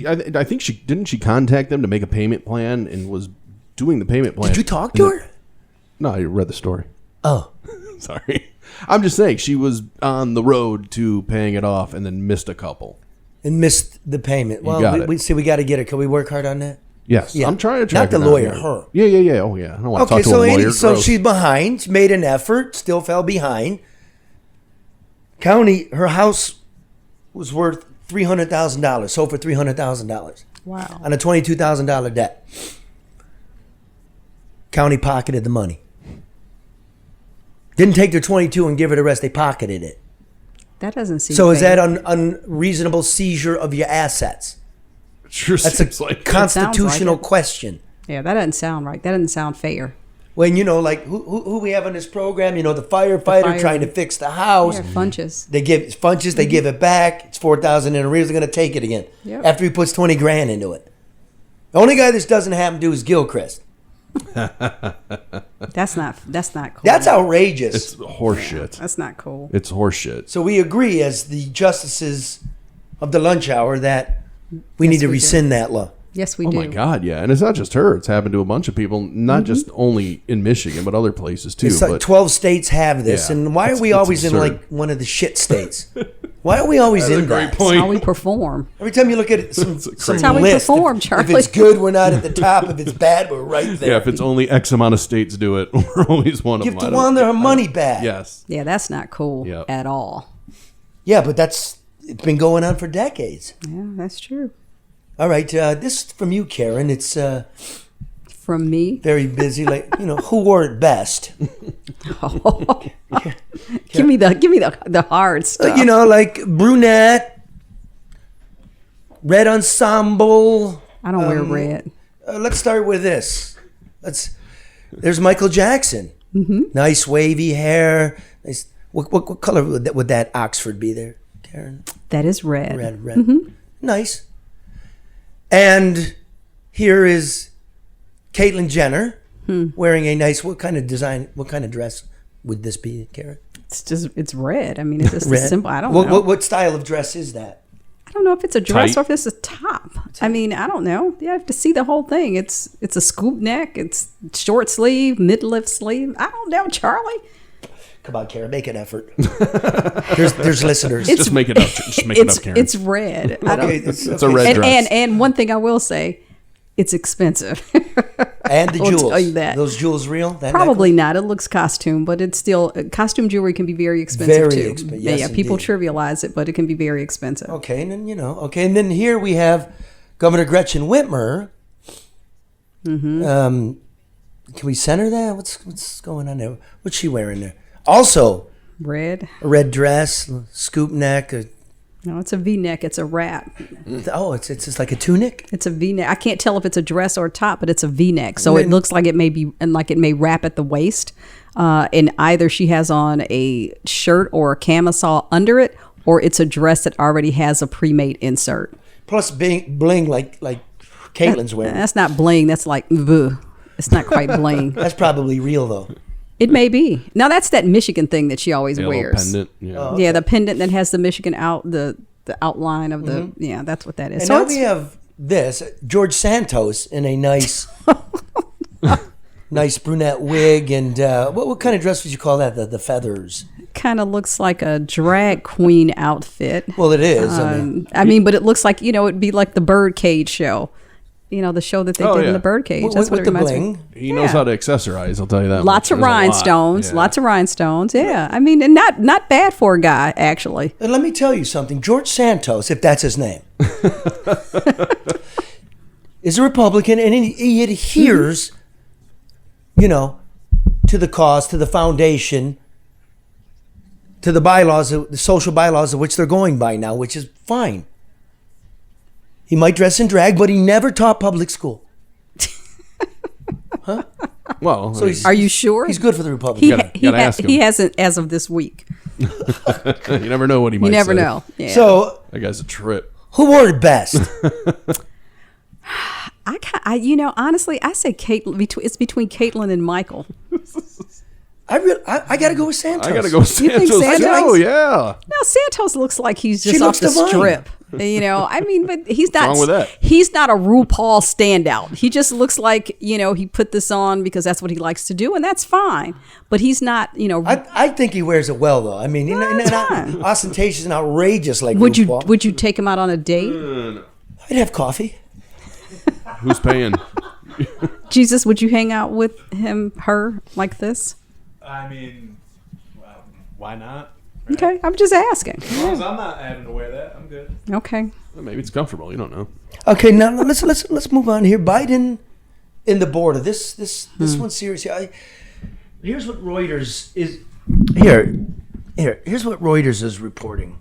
I think she contact them to make a payment plan and was doing the payment plan. Did you talk to her? No, I read the story. Oh. Sorry. I'm just saying she was on the road to paying it off and then missed a couple. And missed the payment. Well, got it. we got to get her. Can we work hard on that? Yes. Yeah. I'm trying to track Not the her down lawyer, here. her. Yeah. Oh, yeah. I don't want to talk to a lawyer. So Gross. she's behind. She made an effort, still fell behind. County, her house was worth $300,000, sold for $300,000 Wow. on a $22,000 debt. County pocketed the money. Didn't take their 22 and give her the rest. They pocketed it. That doesn't seem So is fair. that unreasonable seizure of your assets? Sure That's seems a like constitutional it. question. Yeah, that doesn't sound right. That doesn't sound fair. When, like, who we have on this program, the firefighter trying to fix the house. Yeah, funches. They give funches, they give it back. It's $4,000 in arrears. They're going to take it again Yep. after he puts $20,000 into it. The only guy this doesn't happen to is Gilchrist. That's not cool. That's outrageous. it's horseshit. That's not cool. It's horseshit. So we agree as the justices of the lunch hour that we need to we do. rescind that law. Yes, we Oh do. my God, yeah, and it's not just her; it's happened to a bunch of people, not just only in Michigan, but other places too. It's like but 12 states have this, Yeah, and why are it's- we it's always in absurd. like one of the shit states? Why are we always in that? That's how we perform. Every time you look at some That's how we list, perform, if Charlie. it's good, we're not at the top. If it's bad, we're right there. yeah, if it's only X amount of states do it, we're always one of Give them. I don't- Tawanda her money back. Yes, Yeah, that's not cool Yep. at all. Yeah, but it's been going on for decades. Yeah, that's true. All right, this is from you, Karen. It's From me, very busy. Like, who wore it best? give me the hard stuff. Like brunette, red ensemble. I don't wear red. Let's start with this. There's Michael Jackson. Mm-hmm. Nice wavy hair. Nice. What color would that Oxford be there, Karen? That is red. Red. Nice. And here is Caitlyn Jenner wearing a nice. What kind of design? What kind of dress would this be, Karen? It's red. I mean, it's just a Red. simple. I don't know. What style of dress is that? I don't know if it's a dress Tight. or if it's a top. I mean, I don't know. You have to see the whole thing. It's a scoop neck. It's short sleeve, mid-lift sleeve. I don't know, Charlie. Come on, Karen, make an effort. there's listeners. just make it up. Just make it up, Karen. It's red. I don't, Okay, it's a red dress. and one thing I will say, it's expensive. And the I'll jewels. tell you that. Those jewels real? That Probably not. It looks costume, but it's still costume jewelry can be very expensive Very too. expensive. Yeah, Yes, people indeed. trivialize it, but it can be very expensive. Okay, and then and then here we have Governor Gretchen Whitmer. Can we center that? What's going on there? What's she wearing there? Also, Red. a red dress, scoop neck, a No, it's a V-neck. It's a wrap. Oh, it's just like a tunic. It's a V-neck. I can't tell if it's a dress or a top, but it's a V-neck. So it looks like it may be, and like it may wrap at the waist. And either she has on a shirt or a camisole under it, or it's a dress that already has a pre-made insert. Plus bling like Caitlin's wearing. That's not bling. That's like, ugh. It's not quite bling. That's probably real though. It may be. Now that's that Michigan thing that she always wears. Pendant. Yeah. Oh, okay. Yeah, the pendant that has the Michigan the outline of the that's what that is. And So now we have this George Santos in a nice nice brunette wig and what kind of dress would you call that? The feathers. kind of looks like a drag queen outfit. Well, it is. I mean, but it looks like, it'd be like the Birdcage show. The show that they did in the Birdcage. That's what it reminds me. He knows how to accessorize, I'll tell you that. Lots of rhinestones. Lots of rhinestones. Yeah. I mean, and not bad for a guy, actually. And let me tell you something. George Santos, if that's his name, is a Republican, and he adheres, to the cause, to the foundation, to the bylaws, the social bylaws of which they're going by now, which is fine. He might dress in drag, but he never taught public school. Huh? Well, so are you sure? He's good for the Republicans. He hasn't as of this week. You never know what he might say. You never know. Yeah. So that guy's a trip. Who wore it best? Honestly, I say Caitlin. It's between Caitlin and Michael. I got to go with Santos. I got to go with Santos. You think Santos? Oh, yeah. No, Santos looks like he's just off the strip. I mean, but he's not. What's wrong with that? He's not a RuPaul standout. He just looks like, he put this on because that's what he likes to do, and that's fine. But he's not, I think he wears it well, though. I mean, not ostentatious and outrageous like would RuPaul. Would you take him out on a date? I'd have coffee. Who's paying? Jesus, would you hang out with her like this? I mean, well, why not? Right? Okay, I'm just asking. As long as I'm not having to wear that, I'm good. Okay. Well, maybe it's comfortable. You don't know. Okay, now let's move on here. Biden in the border. This one's serious. Here's what Reuters is Here's what Reuters is reporting.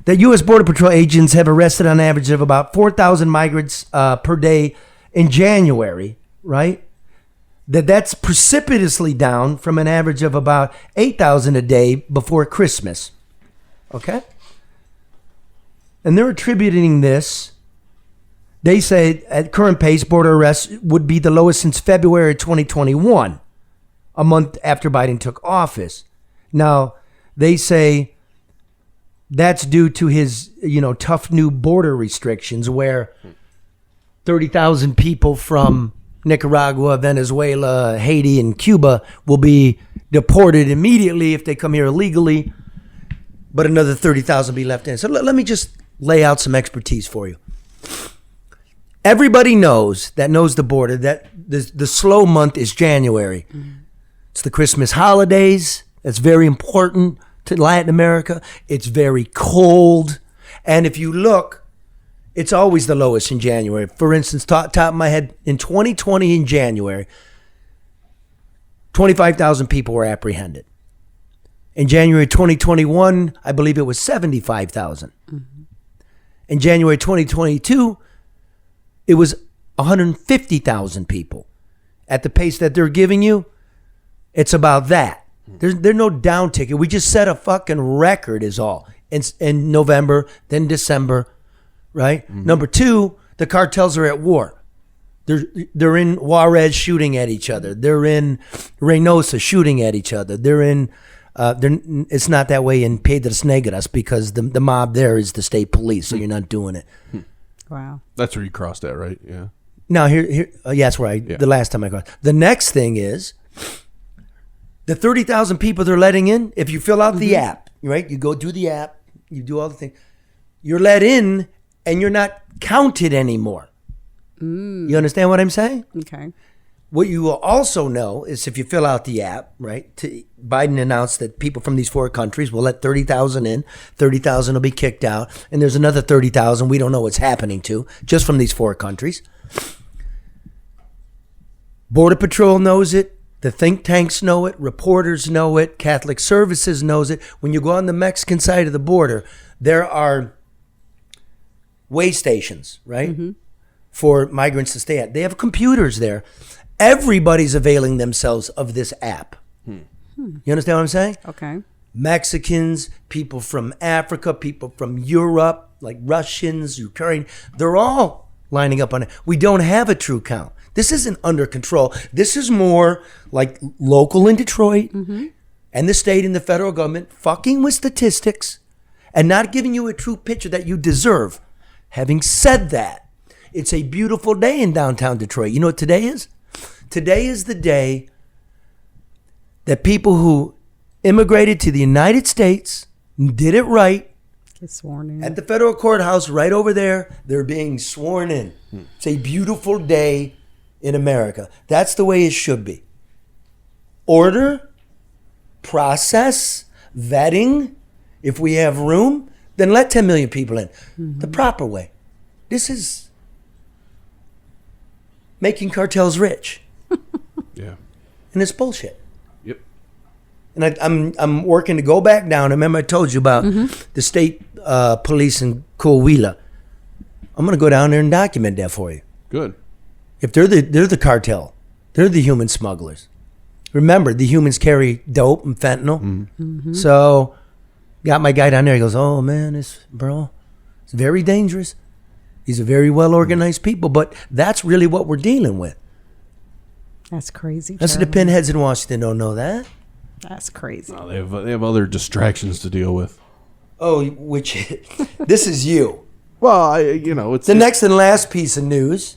That U.S. Border Patrol agents have arrested on average of about 4,000 migrants per day in January, right? That's precipitously down from an average of about 8,000 a day before Christmas. Okay? And they're attributing this. They say at current pace, border arrests would be the lowest since February 2021, a month after Biden took office. Now, they say that's due to his, tough new border restrictions where 30,000 people from Nicaragua, Venezuela, Haiti, and Cuba will be deported immediately if they come here illegally, but another 30,000 be left in. So let me just lay out some expertise for you. Everybody knows the border, that the slow month is January. Mm-hmm. It's the Christmas holidays. That's very important to Latin America. It's very cold. And if you look, it's always the lowest in January. For instance, top of my head, in 2020 in January, 25,000 people were apprehended. In January 2021, I believe it was 75,000. Mm-hmm. In January 2022, it was 150,000 people. At the pace that they're giving you, it's about that. There's no down ticket. We just set a fucking record is all. In November, then December, right? Mm-hmm. Number two, the cartels are at war. They're in Juarez shooting at each other. They're in Reynosa shooting at each other. They're in, it's not that way in Piedras Negras because the mob there is the state police, so you're not doing it. Wow. That's where you crossed at, right? Yeah. Now, that's where the last time I crossed. The next thing is, the 30,000 people they're letting in, if you fill out the app, right? You go do the app, you do all the things. You're let in and you're not counted anymore. You understand what I'm saying? Okay. What you will also know is if you fill out the app, right? Biden announced that people from these 4 countries will let 30,000 in, 30,000 will be kicked out, and there's another 30,000 we don't know what's happening to, just from these 4 countries. Border Patrol knows it. The think tanks know it, reporters know it, Catholic Services knows it. When you go on the Mexican side of the border, there are way stations, right? For migrants to stay at. They have computers there. Everybody's availing themselves of this app. You understand what I'm saying? Okay. Mexicans, people from Africa, people from Europe, like Russians, Ukraine, they're all lining up on it. We don't have a true count. This isn't under control. This is more like local in Detroit and the state and the federal government fucking with statistics and not giving you a true picture that you deserve. Having said that, it's a beautiful day in downtown Detroit. You know what today is? Today is the day that people who immigrated to the United States, did it right, Get sworn in. at the federal courthouse right over there, they're being sworn in. It's a beautiful day in America. That's the way it should be. Order, process, vetting. If we have room, then let 10 million people in. The proper way. This is making cartels rich. Yeah. And it's bullshit. Yep. And I'm working to go back down. Remember I told you about the state police in Coahuila. I'm going to go down there and document that for you. Good. If they're the cartel, they're the human smugglers. Remember, the humans carry dope and fentanyl. So, got my guy down there. He goes, "Oh man, it's very dangerous. These are very well organized people, but that's really what we're dealing with." That's crazy. That's the Charlie. pinheads in Washington don't know that. That's crazy. No, they have other distractions to deal with. Oh, which this is you. Well, it's The next and last piece of news.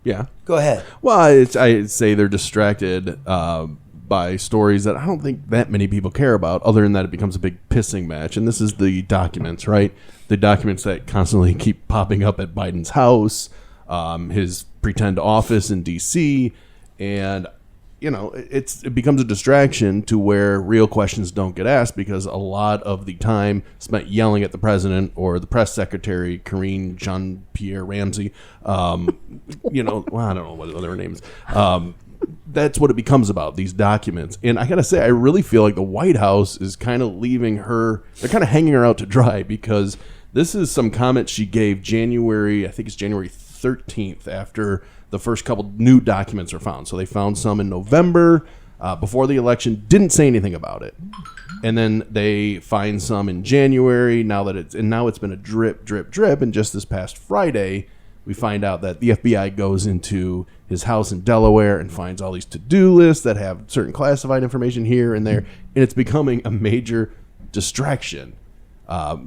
Yeah. Go ahead. Well, I'd say they're distracted by stories that I don't think that many people care about, other than that it becomes a big pissing match. And this is the documents, right? The documents that constantly keep popping up at Biden's house, his pretend office in D.C., and it becomes a distraction to where real questions don't get asked, because a lot of the time spent yelling at the president or the press secretary, Karine Jean-Pierre Ramsey, well, I don't know what the other name is. That's what it becomes about, these documents. And I got to say, I really feel like the White House is kind of leaving her, they're kind of hanging her out to dry, because this is some comments she gave January 13th, after the first couple new documents are found. So they found some in November before the election, didn't say anything about it. And then they find some in January, now it's been a drip, drip, drip. And just this past Friday, we find out that the FBI goes into his house in Delaware and finds all these to-do lists that have certain classified information here and there. And it's becoming a major distraction.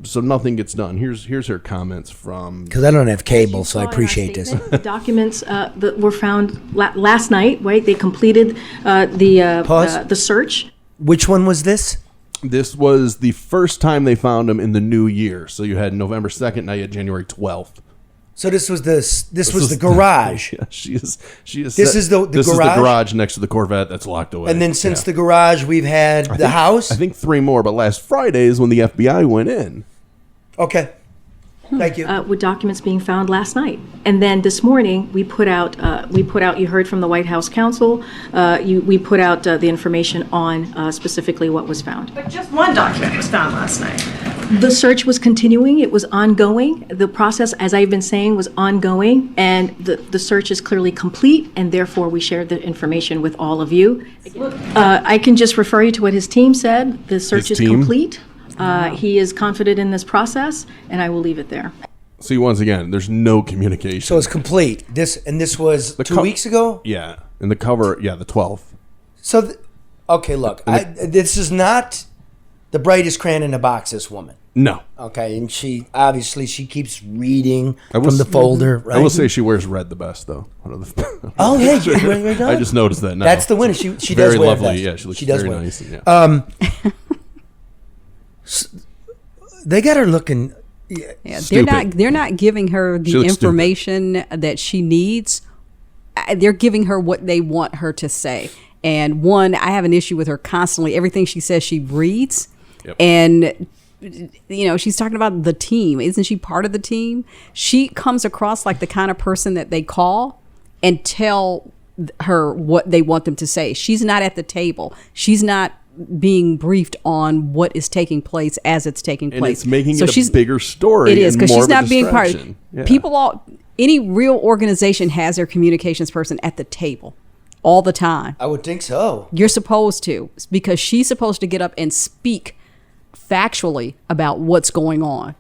So nothing gets done. Here's her comments from... Because I don't have cable, so I appreciate this. The documents that were found last night, right? They completed the search. Which one was this? This was the first time they found them in the new year. So you had November 2nd, now you had January 12th. So this was the garage. Yeah, she is. This is the This garage? is the garage next to the Corvette that's locked away. And then since the garage, we've had the house. I think 3 more, but last Friday is when the FBI went in. Okay. Thank you. With documents being found last night, and then this morning we put out. You heard from the White House counsel. We put out the information on specifically what was found. But just one document was found last night. The search was continuing. It was ongoing. The process, as I've been saying, was ongoing, and the search is clearly complete, and therefore we shared the information with all of you. I can just refer you to what his team said. The search is complete. He is confident in this process, and I will leave it there. See, once again, there's no communication. So it's complete. This was 2 weeks ago? Yeah. And the cover, the 12th. So, okay, look. This is not the brightest crayon in the box, this woman. No. Okay, and she keeps reading from the folder, right? I will say she wears red the best, though. Oh, yeah. I just noticed that now. That's the winner. She does very wear lovely. best. Yeah, she looks does very wear. nice. Yeah. They got her looking... Yeah, they're not giving her the information that she needs. They're giving her what they want her to say. And one, I have an issue with her constantly. Everything she says, she reads. Yep. And she's talking about the team. Isn't she part of the team? She comes across like the kind of person that they call and tell her what they want them to say. She's not at the table. She's not being briefed on what is taking place as it's taking And place. it's making So it a bigger story. It is, and because more she's of a not being part of distraction. Yeah. people. Any real organization has their communications person at the table all the time. I would think so. You're supposed to, because she's supposed to get up and speak factually about what's going on,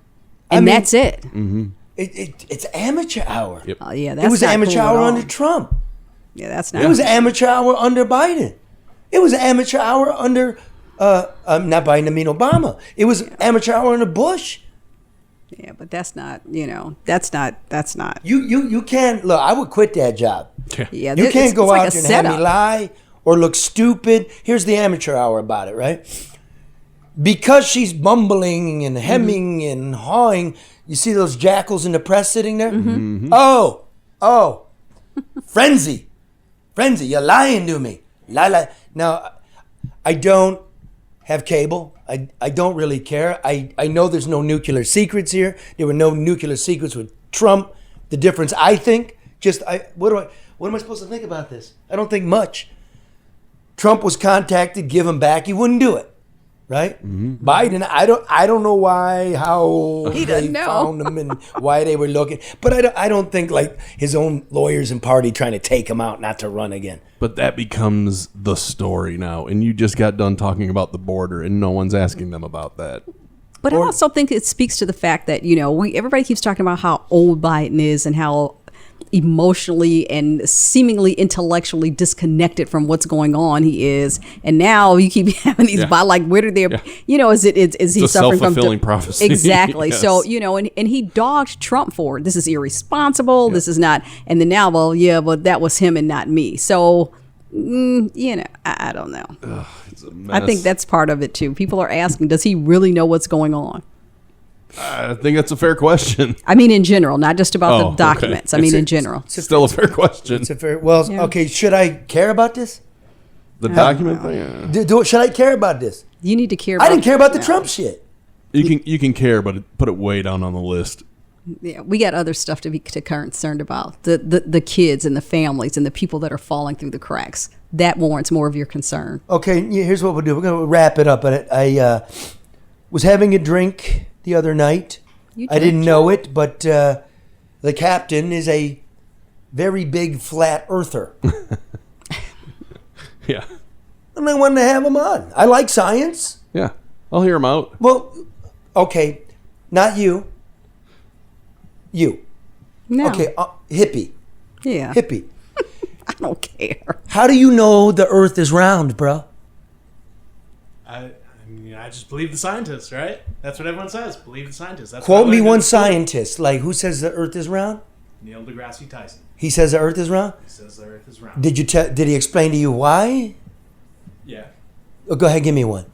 and that's it. Mm-hmm. It's amateur hour. Yep. Yeah, that's It was not amateur cool at hour all. under Trump. Yeah, that's not. It was amateur hour under Biden. It was amateur hour under not Biden, I mean Obama. It was amateur hour under Bush. Yeah, but that's not. That's not. You can't look. I would quit that job. Yeah, You can't go like out a there and have me setup. lie or look stupid. Here's the amateur hour about it, right? Because she's bumbling and hemming and hawing, you see those jackals in the press sitting there? Oh, frenzy, you're lying to me. Lie. Now, I don't have cable. I don't really care. I know there's no nuclear secrets here. There were no nuclear secrets with Trump. The difference, I think, what am I supposed to think about this? I don't think much. Trump was contacted, give him back. He wouldn't do it. Right? Biden, I don't know how He they doesn't know. found him and why they were looking. But I don't think like his own lawyers and party trying to take him out not to run again. But that becomes the story now. And you just got done talking about the border, and no one's asking them about that. But I also think it speaks to the fact that, everybody keeps talking about how old Biden is and how emotionally and seemingly intellectually disconnected from what's going on he is. And now you keep having these where are they, is he It's a suffering from self-fulfilling prophecy. Exactly. Yes. So, and he dogged Trump for it. This is irresponsible. This is not, and then now, but that was him and not me. So, I don't know. Ugh, it's a mess. I think that's part of it too. People are asking, does he really know what's going on? I think that's a fair question. I mean, in general, not just about Oh, the okay. documents. I mean, in general. It's still a fair question. It's a fair. Well, okay. Should I care about this? The document thing? Should I care about this? You need to care. I didn't care about the Trump shit. You can care, but put it way down on the list. Yeah, we got other stuff to be concerned about. The kids and the families and the people that are falling through the cracks. That warrants more of your concern. Okay, here's what we'll do. We're going to wrap it up. I was having a drink the other night. I didn't know it, but the captain is a very big flat earther. Yeah. And I wanted to have him on. I like science. Yeah. I'll hear him out. Well, okay, not you. You. No. Okay, hippie. Yeah. Hippie. I don't care. How do you know the earth is round, bro? I just believe the scientists, right? That's what everyone says. Believe the scientists. That's Quote what I me learned in one school. scientist. Like, who says the earth is round? Neil deGrasse Tyson. He says the earth is round? He says the earth is round. Did he explain to you why? Yeah. Oh, go ahead, give me one.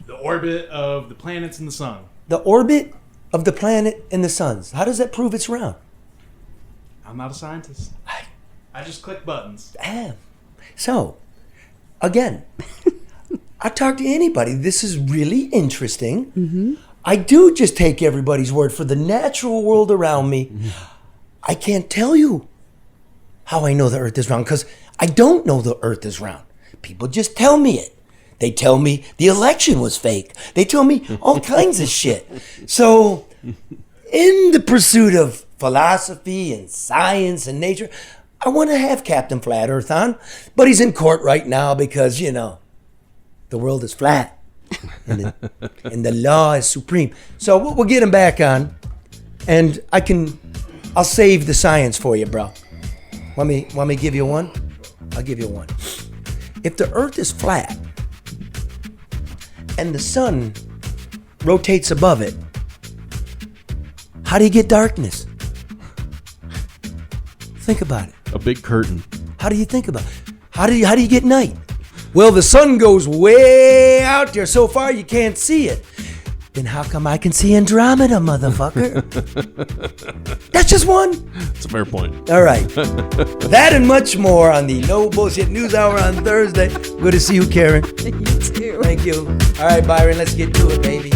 The orbit of the planets and the sun. The orbit of the planet and the suns. How does that prove it's round? I'm not a scientist. I just click buttons. So, again, I talk to anybody. This is really interesting. Mm-hmm. I do just take everybody's word for the natural world around me. I can't tell you how I know the earth is round because I don't know the earth is round. People just tell me it. They tell me the election was fake. They tell me all kinds of shit. So, in the pursuit of philosophy and science and nature, I want to have Captain Flat Earth on, but he's in court right now because, the world is flat and the law is supreme. So we'll get him back on, and I'll save the science for you, bro. Want me to give you one? I'll give you one. If the earth is flat and the sun rotates above it, how do you get darkness? Think about it. A big curtain. How do you think about it? How do you get night? Well, the sun goes way out there so far you can't see it. Then how come I can see Andromeda, motherfucker? That's just one. That's a fair point. All right. That and much more on the No Bullshit News Hour on Thursday. Good to see you, Karen. You too. Thank you. All right, Byron, let's get to it, baby.